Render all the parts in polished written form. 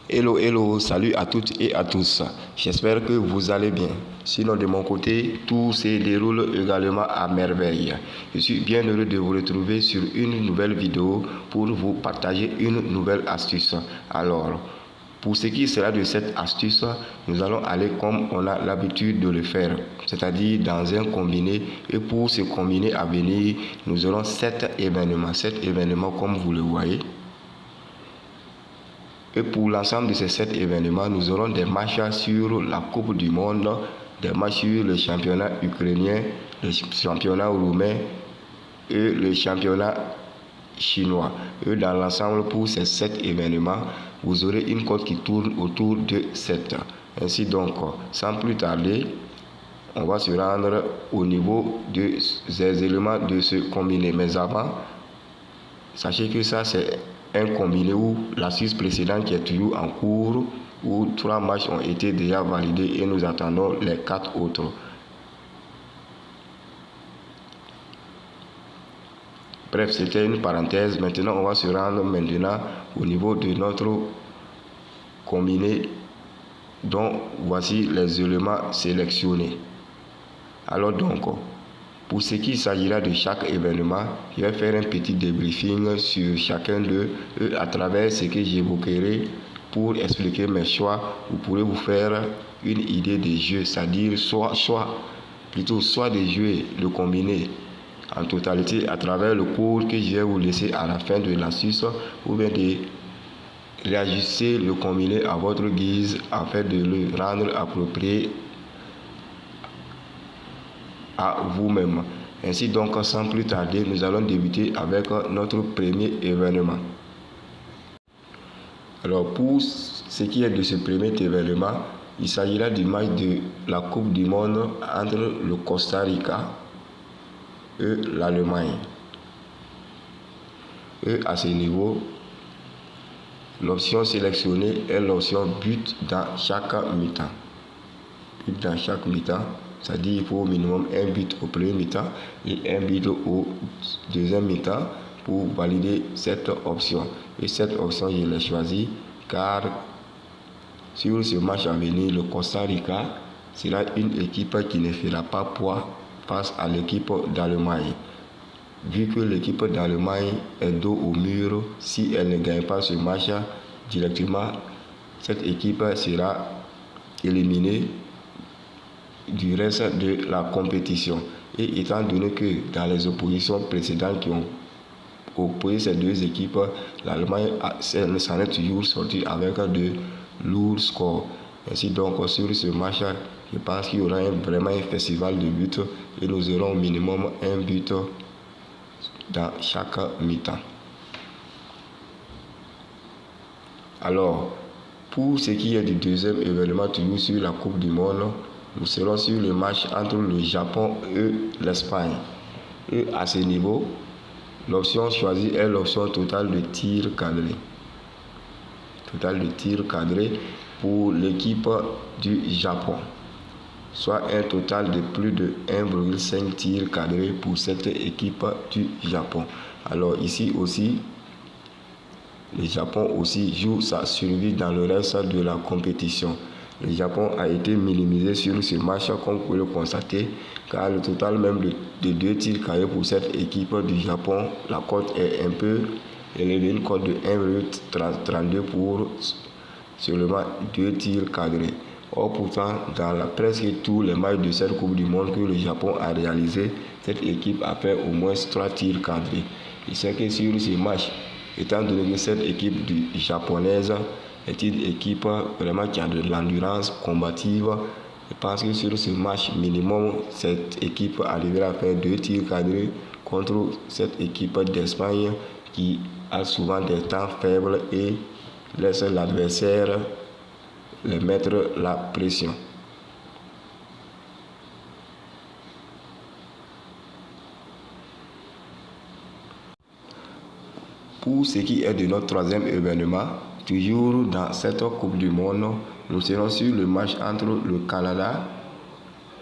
Hello, hello, salut à toutes et à tous. J'espère que vous allez bien. Sinon, de mon côté, tout se déroule également à merveille. Je suis bien heureux de vous retrouver sur une nouvelle vidéo pour vous partager une nouvelle astuce. Alors, pour ce qui sera de cette astuce, nous allons aller comme on a l'habitude de le faire, c'est-à-dire dans un combiné. Et pour ce combiné à venir, nous aurons 7 événements. 7 événements comme vous le voyez. Et pour l'ensemble de ces 7 événements, nous aurons des matchs sur la Coupe du Monde, des matchs sur le championnat ukrainien, le championnat roumain et le championnat chinois. Et dans l'ensemble, pour ces 7 événements, vous aurez une cote qui tourne autour de 7. Ainsi donc, sans plus tarder, on va se rendre au niveau des éléments de ce combiné. Mais avant, sachez que ça c'est un combiné où l'astuce précédente qui est toujours en cours, où 3 matchs ont été déjà validés et nous attendons les 4 autres. Bref, c'était une parenthèse. Maintenant, on va se rendre maintenant au niveau de notre combiné dont voici les éléments sélectionnés. Alors donc, pour ce qui s'agira de chaque événement, je vais faire un petit débriefing sur chacun d'eux à travers ce que j'évoquerai pour expliquer mes choix. Vous pourrez vous faire une idée des jeux, c'est-à-dire soit de jouer le combiné en totalité à travers le cours que je vais vous laisser à la fin de l'astuce, ou bien de réajuster le combiné à votre guise afin de le rendre approprié à vous-même. Ainsi donc, sans plus tarder, nous allons débuter avec notre premier événement. Alors pour ce qui est de ce premier événement, il s'agira du match de la Coupe du Monde entre le Costa Rica et l'Allemagne. Et à ce niveau, l'option sélectionnée est l'option but dans chaque mi-temps. But dans chaque mi-temps. C'est-à-dire qu'il faut au minimum un but au premier mi-temps et un but au deuxième mi-temps pour valider cette option. Et cette option, je l'ai choisie car sur ce match à venir, le Costa Rica sera une équipe qui ne fera pas poids face à l'équipe d'Allemagne. Vu que l'équipe d'Allemagne est dos au mur, si elle ne gagne pas ce match directement, cette équipe sera éliminée du reste de la compétition. Et étant donné que dans les oppositions précédentes qui ont opposé ces deux équipes, l'Allemagne s'en est toujours sortie avec de lourds scores. Ainsi donc, sur ce match, je pense qu'il y aura vraiment un festival de buts et nous aurons au minimum un but dans chaque mi-temps. Alors, pour ce qui est du deuxième événement, toujours sur la Coupe du Monde, nous serons sur le match entre le Japon et l'Espagne. Et à ce niveau, l'option choisie est l'option totale de tir cadré. Total de tir cadré pour l'équipe du Japon. Soit un total de plus de 1,5 tirs cadrés pour cette équipe du Japon. Alors ici aussi, le Japon aussi joue sa survie dans le reste de la compétition. Le Japon a été minimisé sur ce match comme vous pouvez le constater, car le total même de 2 tirs cadrés pour cette équipe du Japon, la cote est un peu élevée, une cote de 1,32 pour seulement 2 tirs cadrés. Or pourtant, dans presque tous les matchs de cette Coupe du Monde que le Japon a réalisé, cette équipe a fait au moins 3 tirs cadrés. Et c'est que sur ce match, étant donné que cette équipe japonaise est une équipe vraiment qui a de l'endurance combative, je pense que sur ce match minimum, cette équipe arrivera à faire 2 tirs cadrés contre cette équipe d'Espagne qui a souvent des temps faibles et laisse l'adversaire les mettre la pression. Pour ce qui est de notre troisième événement, toujours dans cette Coupe du Monde, nous serons sur le match entre le Canada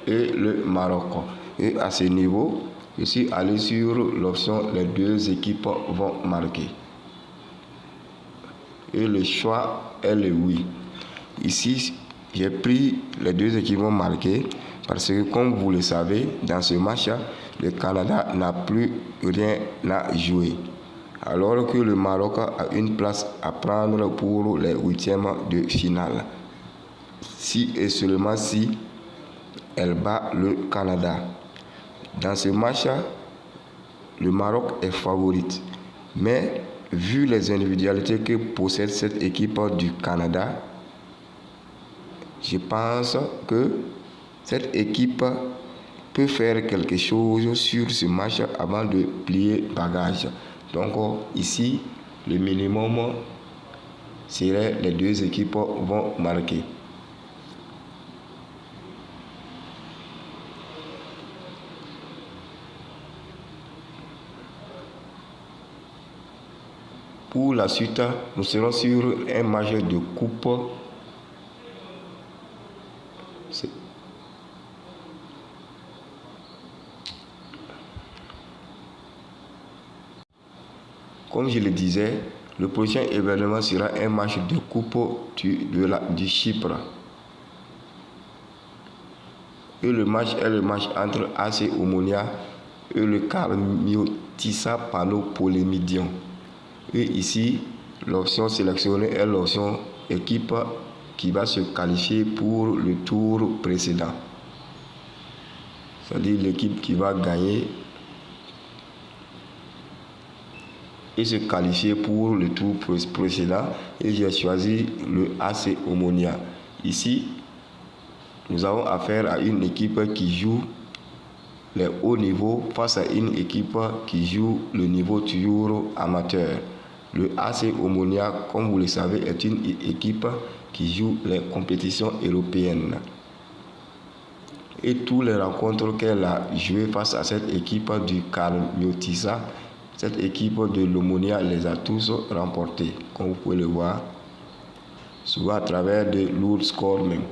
et le Maroc. Et à ce niveau, je suis allé sur l'option les deux équipes vont marquer. Et le choix est le oui. Ici, j'ai pris les deux équipes marquées parce que, comme vous le savez, dans ce match, le Canada n'a plus rien à jouer. Alors que le Maroc a une place à prendre pour les huitièmes de finale. Si et seulement si elle bat le Canada. Dans ce match, le Maroc est favorite. Mais vu les individualités que possède cette équipe du Canada, je pense que cette équipe peut faire quelque chose sur ce match avant de plier bagage. Donc ici, le minimum serait les deux équipes vont marquer. Pour la suite, nous serons sur un match de coupe. Comme je le disais, le prochain événement sera un match de coupe du Chypre. Et le match est le match entre AC Omonia et le Karmiotissa Pano-Polémidion. Et ici, l'option sélectionnée est l'option équipe qui va se qualifier pour le tour précédent. C'est-à-dire l'équipe qui va gagner et se qualifier pour le tour précédent. Et j'ai choisi le AC Omonia. Ici, nous avons affaire à une équipe qui joue les hauts niveaux face à une équipe qui joue le niveau toujours amateur. Le AC Omonia, comme vous le savez, est une équipe qui joue les compétitions européennes. Et tous les rencontres qu'elle a jouées face à cette équipe du Karmiotissa, cette équipe de l'Omonia les a tous remportés, comme vous pouvez le voir, souvent à travers de lourds scores même.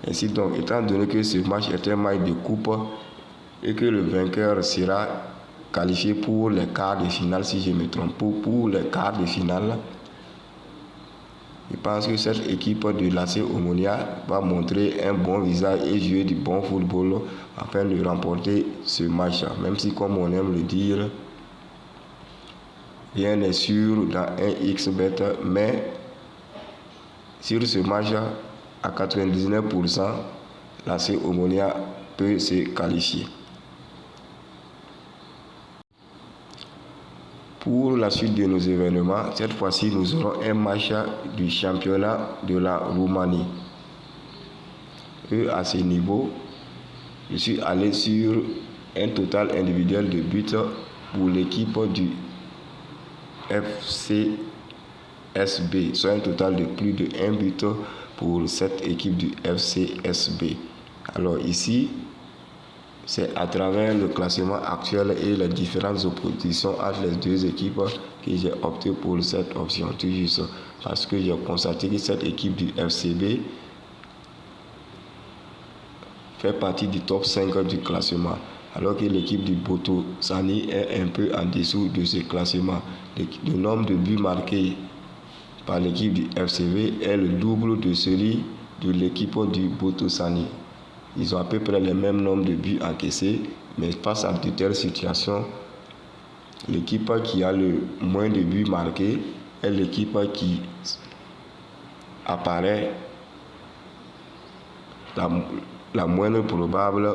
Ainsi donc, étant donné que ce match est un match de coupe et que le vainqueur sera qualifié pour les quarts de finale, si je me trompe, pour les quarts de finale, je pense que cette équipe de l'AC Omonia va montrer un bon visage et jouer du bon football afin de remporter ce match. Même si, comme on aime le dire, rien n'est sûr dans un XBet, mais sur ce match, à 99%, l'AC Omonia peut se qualifier. Pour la suite de nos événements, cette fois-ci, nous aurons un match du championnat de la Roumanie. Et à ce niveau, je suis allé sur un total individuel de buts pour l'équipe du FCSB, soit un total de plus de 1 but pour cette équipe du FCSB. Alors ici, c'est à travers le classement actuel et les différentes oppositions entre les deux équipes que j'ai opté pour cette option. Tout juste parce que j'ai constaté que cette équipe du FCB fait partie du top 5 du classement, alors que l'équipe du Boto Sani est un peu en dessous de ce classement. Le nombre de buts marqués par l'équipe du FCB est le double de celui de l'équipe du Boto Sani. Ils ont à peu près le même nombre de buts encaissés, mais face à de telles situations, l'équipe qui a le moins de buts marqués est l'équipe qui apparaît la moins probable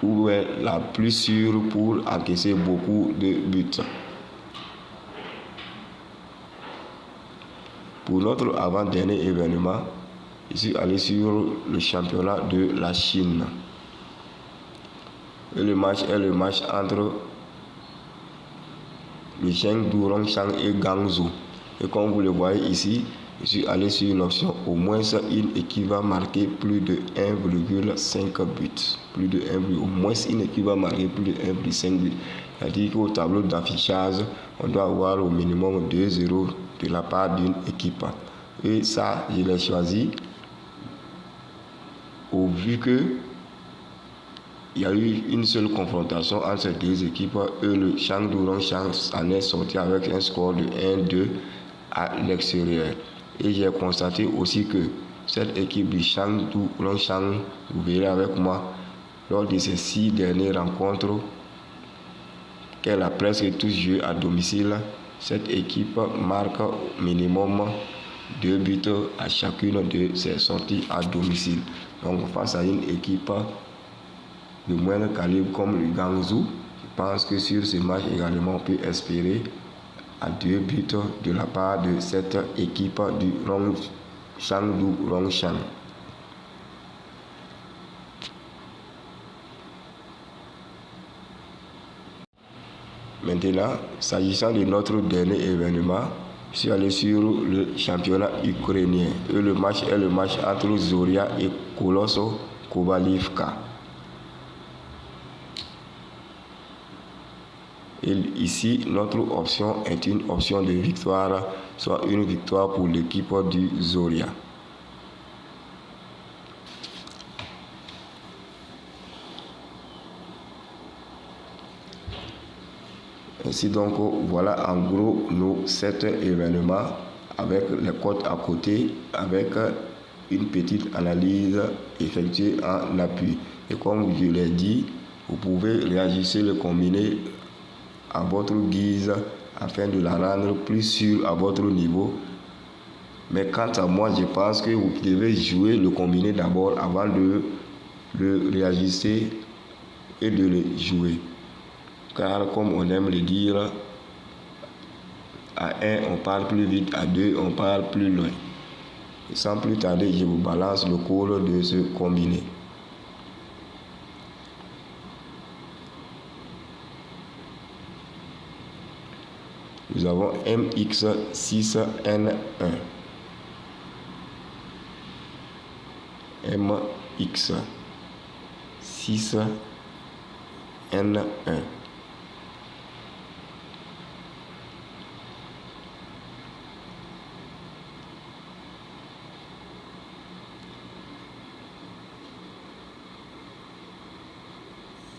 ou est la plus sûre pour encaisser beaucoup de buts. Pour notre avant-dernier événement, je suis allé sur le championnat de la Chine. Et le match est le match entre le Chengdu Rongshang et Guangzhou. Et comme vous le voyez ici, je suis allé sur l'option au moins une équipe va marquer plus de 1,5 buts. Plus de 1, au moins une équipe va marquer plus de 1,5 buts. C'est-à-dire qu'au tableau d'affichage, on doit avoir au minimum 2-0 de la part d'une équipe. Et ça, je l'ai choisi au vu que il y a eu une seule confrontation entre ces deux équipes et le Chengdu Rongshang en est sorti avec un score de 1-2 à l'extérieur. Et j'ai constaté aussi que cette équipe du Chengdu Rongshan, vous verrez avec moi, lors de ces 6 dernières rencontres qu'elle a presque tous joué à domicile, cette équipe marque minimum 2 buts à chacune de ses sorties à domicile. Donc face à une équipe de moindre calibre comme le Guangzhou, je pense que sur ce match également on peut espérer à 2 buts de la part de cette équipe du Chengdu Rongshan. Maintenant, s'agissant de notre dernier événement, je suis allé sur le championnat ukrainien. Et le match est le match entre Zoria et Kolosso Kovalivka. Et ici, notre option est une option de victoire, soit une victoire pour l'équipe du Zoria. Ainsi donc, voilà en gros nos 7 événements avec les cotes à côté, avec une petite analyse effectuée en appui. Et comme je l'ai dit, vous pouvez réajuster le combiné à votre guise afin de la rendre plus sûre à votre niveau. Mais quant à moi, je pense que vous devez jouer le combiné d'abord avant de le réajuster et de le jouer. Car comme on aime le dire, à 1 on part plus vite, à 2 on part plus loin. Et sans plus tarder, je vous balance le cours de ce combiné. Nous avons MX6N1. MX6N1.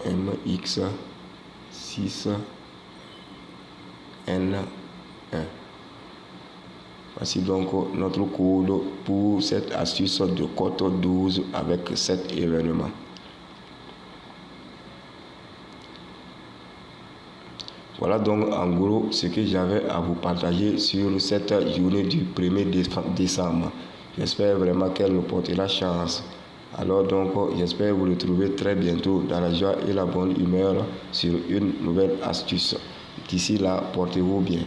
MX6N1. Voici donc notre code pour cette astuce de cote 12 avec 7 événements. Voilà donc en gros ce que j'avais à vous partager sur cette journée du 1er décembre. J'espère vraiment qu'elle nous portera chance. Alors donc, j'espère vous retrouver très bientôt dans la joie et la bonne humeur sur une nouvelle astuce. D'ici là, portez-vous bien.